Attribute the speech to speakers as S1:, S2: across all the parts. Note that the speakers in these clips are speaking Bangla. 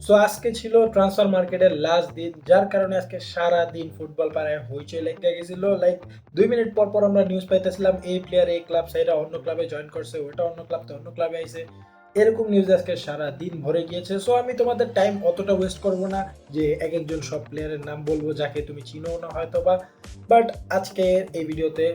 S1: সো আজকে ছিল ট্রান্সফার মার্কেটের লাস্ট দিন, যার কারণে আজকে সারা দিন ফুটবল পাড়ায় হইচই লেগে গেছিল। লাইক 2 মিনিট পর পর আমরা নিউজ পাইতেছিলাম এই প্লেয়ার এই ক্লাব সাইডা অন্য ক্লাবে জয়েন করছে, ওটা অন্য ক্লাব তো অন্য ক্লাবে আইছে। এরকম নিউজ আজকে সারা দিন ভরে গিয়েছে। সো আমি তোমাদের টাইম অতটা ওয়েস্ট করব না যে এক একজন সব প্লেয়ারের নাম বলবো যাকে তুমি চিনো না হয়তো বা। বাট আজকে এই ভিডিওতে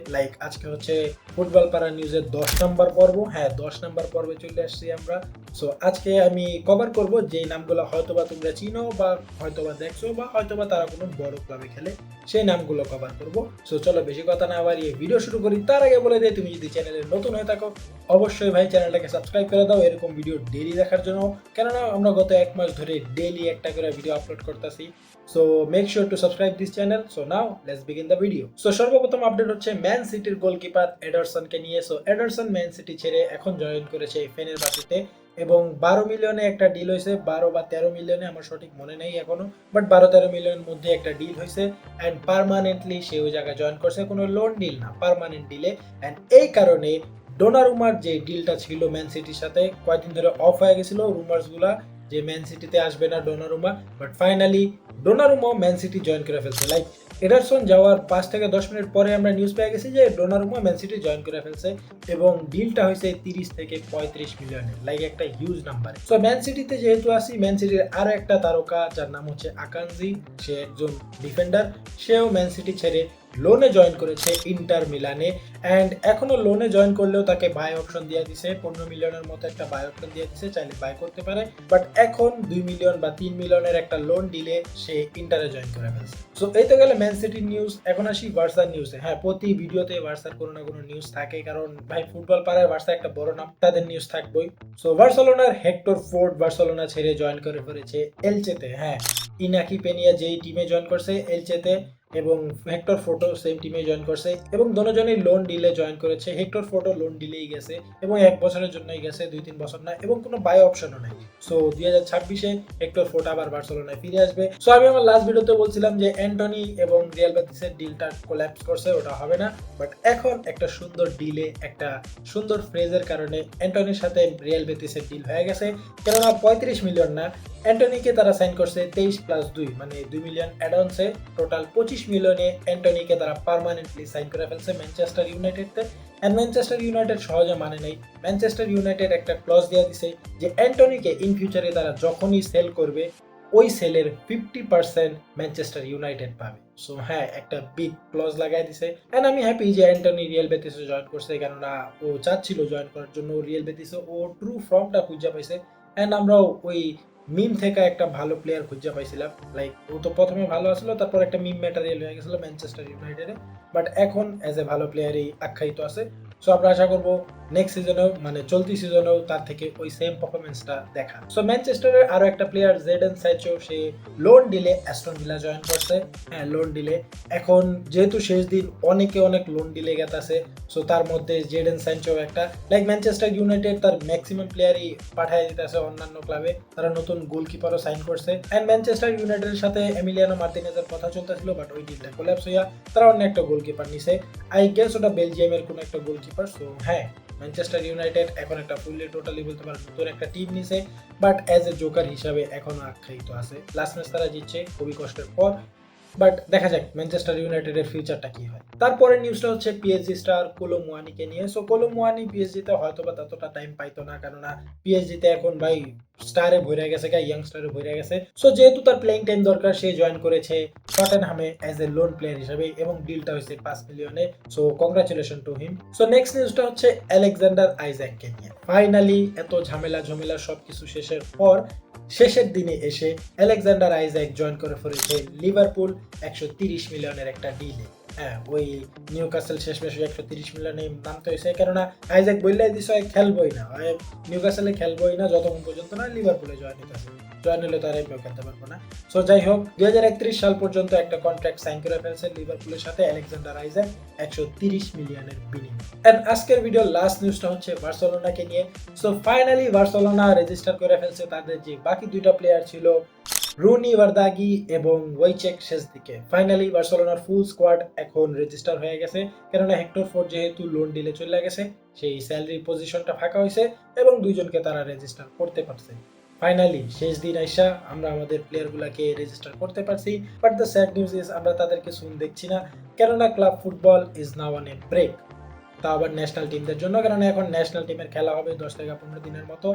S1: আজকে হচ্ছে ফুটবল পাড়া নিউজের 10 নম্বর পর্ব। হ্যাঁ, 10 নম্বর পর্বে চলে আসছি আমরা। সো আজকে আমি কভার করব যেই নামগুলো হয়তোবা তোমরা চিনো বা হয়তোবা দেখছো বা হয়তোবা তারা কোনো বড় ক্লাবে খেলে, সেই নামগুলো কভার করব। সো চলো বেশি কথা না বাড়িয়ে ভিডিও শুরু করি। তার আগে বলে দেই, তুমি যদি চ্যানেলে নতুন হয়ে থাকো অবশ্যই ভাই চ্যানেলটাকে সাবস্ক্রাইব করে দাও এরকম ভিডিও ডেইলি দেখার জন্য, কেননা আমরা গত 1 মাস ধরে ডেইলি একটা করে ভিডিও আপলোড করতেছি। So make sure to subscribe this channel. So now let's begin the video. So সর্বপ্রথম আপডেট হচ্ছে ম্যান সিটির গোলকিপার এডারসনকে নিয়ে। সো এডারসন ম্যান সিটি ছেড়ে এখন জয়েন করেছে ফেনেরবাচেতে এবং 12 মিলিয়নে একটা ডিল হয়েছে, 12 বা 13 মিলিয়নে, আমার সঠিক মনে নেই এখনো, বাট 12-13 মিলিয়নের মধ্যে একটা ডিল হয়েছে। অ্যান্ড পার্মানেন্টলি সে ওই জায়গায় জয়েন করছে, কোনো লোন ডিল না, পার্মানেন্ট ডিলে। অ্যান্ড এই কারণে ডোনারুমার যে ডিলটা ছিল ম্যান সিটির সাথে কয়েকদিন ধরে অফ হয়ে গেছিল রুমার্স গুলা যে ম্যান সিটিতে আসবে না Donnarumma, but finally Donnarumma man city join করে ফেলছে। লাইক এডারসন যাওয়ার 5 থেকে 10 মিনিট পরে আমরা নিউজ পেয়ে গেছি যে ডোনারুমা ম্যান সিটি জয়েন করে ফেলছে এবং ডিলটা হয়েছে 30 থেকে 35 মিলিয়নের, লাইক একটা হিউজ নাম্বার। সো ম্যান সিটিতে যেহেতু আসি, ম্যান সিটির আরো একটা তারকা যার নাম হচ্ছে আকানজি, সে একজন ডিফেন্ডার, সেও ম্যান সিটি ছেড়ে লোনে জয়েন করেছে ইন্টার মিলানে। অ্যান্ড এখনো লোনে জয়েন করলেও তাকে বাই অপশন দিয়ে দিছে, 15 মিলিয়নের মতো একটা বাই অপশন দিয়ে দিছে, চাইলে বাই করতে পারে। বাট এখন 2 মিলিয়ন বা 3 মিলিয়নের একটা লোন দিলে সে ইন্টারে জয়েন করে ফেলছে। সো এই তো গেলে ম্যান সিটির নিউজ। এখন আসি বার্সার নিউজে। হ্যাঁ, প্রতি ভিডিওতে বার্সার কোনো না কোনো নিউজ থাকে, কারণ ভাই ফুটবল পাড়ায় বার্সা একটা বড় নাম, তাদের নিউজ থাকবেই। সো বার্সেলোনার হেক্টর ফোর্ড বার্সেলোনা ছেড়ে জয়েন করে ফেলেছে এলচেতে। হ্যাঁ, ইনাকি পেনিয়া যেই টিমে জয়েন করছে এলচেতে, এবং হেক্টর ফোর্ডও সেম টিমে জয়েন করছে এবং দুজনেই লোন ডিলে জয়েন করেছে। হেক্টর ফোর্ডও লোন ডিলেই গেছে এবং 1 বছরের জন্যই গেছে, 2-3 বছর না, এবং কোনো বাই অপশনও নাই। সো 2026-এ হেক্টর ফোর্ড আবার বার্সেলোনায় ফিরে আসবে। সো আমি আমার লাস্ট ভিডিওতে বলছিলাম যে অ্যান্টনি এবং রিয়াল বেটিসের ডিলটা কোল্যাপস করছে, ওটা হবে না। বাট এখন একটা সুন্দর ডিলে, একটা সুন্দর ফ্রেজের কারণে অ্যান্টনির সাথে রিয়াল বেটিসের ডিল হয়ে গেছে। কেননা 35 মিলিয়ন না, অ্যান্টনিকে তারা সাইন করছে 23+2 মানে 2 মিলিয়ন অ্যাডভান্সে, টোটাল 25 মিলিয়নে অ্যান্টনিকে তারা পার্মানেন্টলি সাইন করে ফেলছে ম্যানচেস্টার ইউনাইটেডতে। অ্যান্ড ম্যানচেস্টার ইউনাইটেড সহজে মানে নেই। ম্যানচেস্টার ইউনাইটেড একটা ক্লজ দিয়ে দিছে যে অ্যান্টনিকে ইন ফিউচারে তারা যখনই সেল করবে ওই সেলের 50% ম্যানচেস্টার ইউনাইটেড পাবে। সো হ্যাঁ, একটা বিগ ক্লজ লাগাই দিছে। অ্যান্ড আমি হ্যাপি যে অ্যান্টনি রিয়াল বেটিসে জয়েন করছে, কেননা ও চাচ্ছিল জয়েন করার জন্য রিয়াল বেটিসে, ও ট্রু ফর্মটা খুঁজে পাইছে। অ্যান্ড আমরাও ওই মিম থেকে একটা ভালো প্লেয়ার খুঁজে পাইছিলাম। লাইক ও তো প্রথমে ভালো আসলো, তারপর একটা মিম ম্যাটেরিয়াল হয়ে গেছিল ম্যানচেস্টার ইউনাইটেডে, বাট এখন অ্যাজ এ ভালো প্লেয়ারই আখ্যায়িত আছে। সো আমরা আশা করবো নেক্সট সিজনেও, মানে চলতি সিজনেও তার থেকে ওই সেম পারফরমেন্সটা দেখা। সো ম্যানচেস্টারের আরো একটা প্লেয়ার জেডেন স্যানচো, সে লোন ডিলে অ্যাস্টন ভিলা জয়েন করছে। হ্যাঁ, লোন ডিলে। এখন যেহেতু শেষ দিন, অনেকে অনেক লোন ডিলে গেতাছে, সো তার মধ্যে জেডেন স্যানচো একটা। লাইক ম্যানচেস্টার ইউনাইটেড তার ম্যাক্সিমাম প্লেয়ারই পাঠিয়ে দিতেছে অন্যান্য ক্লাবে, তারা নতুন গোলকিপারও সাইন করছে। অ্যান্ড ম্যানচেস্টার ইউনাইটেডের সাথে এমিলিয়ানো মার্টিনেজের কথা চলতেছিল, বাট ওই ডিলটা কোল্যাপস হইয়া তারা অন্য একটা গোলকিপার নিছে। আই গেস ওটা বেলজিয়ামের কোনো একটা গোলকিপার। সো হ্যাঁ, ম্যানচেস্টার ইউনাইটেড এখন একটা ফুললি টোটালি বলতে পারে নতুন একটা টিম নিছে, বাট অ্যাজ এ জোকার হিসাবে এখনো আখ্যায়িত আছে। লাস্ট ম্যাচ তারা জিতছে খুবই কষ্টের পর, বাট দেখা যাক ম্যানচেস্টার ইউনাইটেডের ফিউচারটা কি হয়। তারপরে নিউজটা হচ্ছে পিএসজি স্টার কোলো মুয়ানিকে নিয়ে। সো কোলো মুয়ানি পিএসজিতে হয়তো বা ততটা টাইম পাইতো না, কেননা পিএসজিতে এখন ভাই স্টারে ভরে গেছে, ইয়াং স্টারে ভরে গেছে। সো যেহেতু তার প্লেইং টাইম দরকার, সে জয়েন করেছে টটেনহামে অ্যাজ এ লোন প্লেয়ার হিসেবে এবং ডিলটা হয়েছে 5 মিলিয়নে। So congratulation to him. So next নিউজটা হচ্ছে আলেকজান্ডার আইজ্যাককে নিয়ে। ফাইনালি এত ঝামেলা ঝামেলা সবকিছু শেষের পর শেষের দিনে এসে আলেকজান্ডার আইজ্যাক জয়েন করে ফেলেছে লিভারপুল 130 মিলিয়নের একটা ডিলে। হ্যাঁ, ওই নিউক্যাসল শেষমেশ 130 মিলিয়নে নামতে হয়েছে, কেননা আইজ্যাক বললেই দিছে খেলবই না, নিউক্যাসলে খেলবই না যতক্ষণ পর্যন্ত না লিভারপুলে জয়েন হইতেছে। জয়েন হলে তার এমনিও খেলতে পারবো না। সো যাই হোক, 2031 সাল পর্যন্ত একটা কন্ট্রাক্ট সাইন করে ফেলছে লিভারপুলের সাথে আলেকজান্ডার আইজ্যাক 130 মিলিয়নের বিনিময়ে। এন্ড আজকের ভিডিও লাস্ট নিউজটা হচ্ছে বার্সেলোনাকে নিয়ে। সো ফাইনালি বার্সেলোনা রেজিস্টার করে ফেলছে তাদের যে বাকি দুইটা প্লেয়ার ছিল, রুনি ভার্দাগি এবং ওয়াইচেক শেজদিকে। ফাইনালি বার্সেলোনার ফুল স্কোয়াড এখন রেজিস্টার হয়ে গেছে, কেননা হেক্টর ফোর্ড যেহেতু লোন ডিলে চলে গেছে, সেই স্যালারি পজিশনটা ফাঁকা হয়েছে এবং দুইজনকে তারা রেজিস্টার করতে পারছে। ফাইনালি শেষ দিন আইসা আমরা আমাদের প্লেয়ারগুলোকে রেজিস্টার করতে পারছি, but the sad news is আমরা তাদেরকে শুন দেখছি না, কেননা club football is now on a break. তা আবার ন্যাশনাল টিমদের জন্য, কারণ এখন ন্যাশনাল টিমের খেলা হবে 10 থেকে 15 দিনের মতো।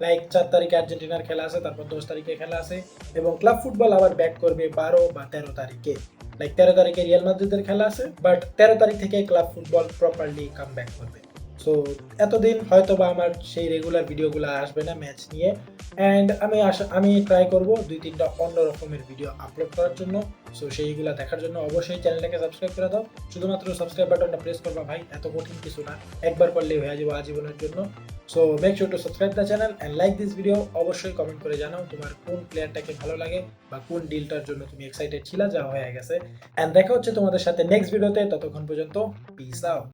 S1: লাইক 4 তারিখে আর্জেন্টিনার খেলা আছে, তারপর 10 তারিখে খেলা আছে, এবং ক্লাব ফুটবল আবার ব্যাক করবে 12 বা 13 তারিখে। লাইক 13 তারিখে রিয়াল মাদ্রিদের খেলা আছে, বাট 13 তারিখ থেকে club football properly come back করবে। সো এতদিন হয়তো বা আমার সেই রেগুলার ভিডিওগুলো আসবে না ম্যাচ নিয়ে, অ্যান্ড আমি ট্রাই করব 2-3টা অন্য রকমের ভিডিও আপলোড করার জন্য। সো সেইগুলো দেখার জন্য অবশ্যই চ্যানেলটাকে সাবস্ক্রাইব করে দাও। শুধুমাত্র সাবস্ক্রাইব বাটনটা প্রেস করবা ভাই, এত কঠিন কিছু না, একবার করলেই হয়ে যাবে আজীবনের জন্য। So make sure to subscribe the channel and like this video. অবশ্যই কমেন্ট করে জানাও তোমার কোন প্লেয়ারটাকে ভালো লাগে বা কোন ডিলটার জন্য তুমি এক্সাইটেড ছিলা, যা হয়ে গেছে। অ্যান্ড দেখা হচ্ছে তোমাদের সাথে নেক্সট ভিডিওতে, ততক্ষণ পর্যন্ত পিস আউট।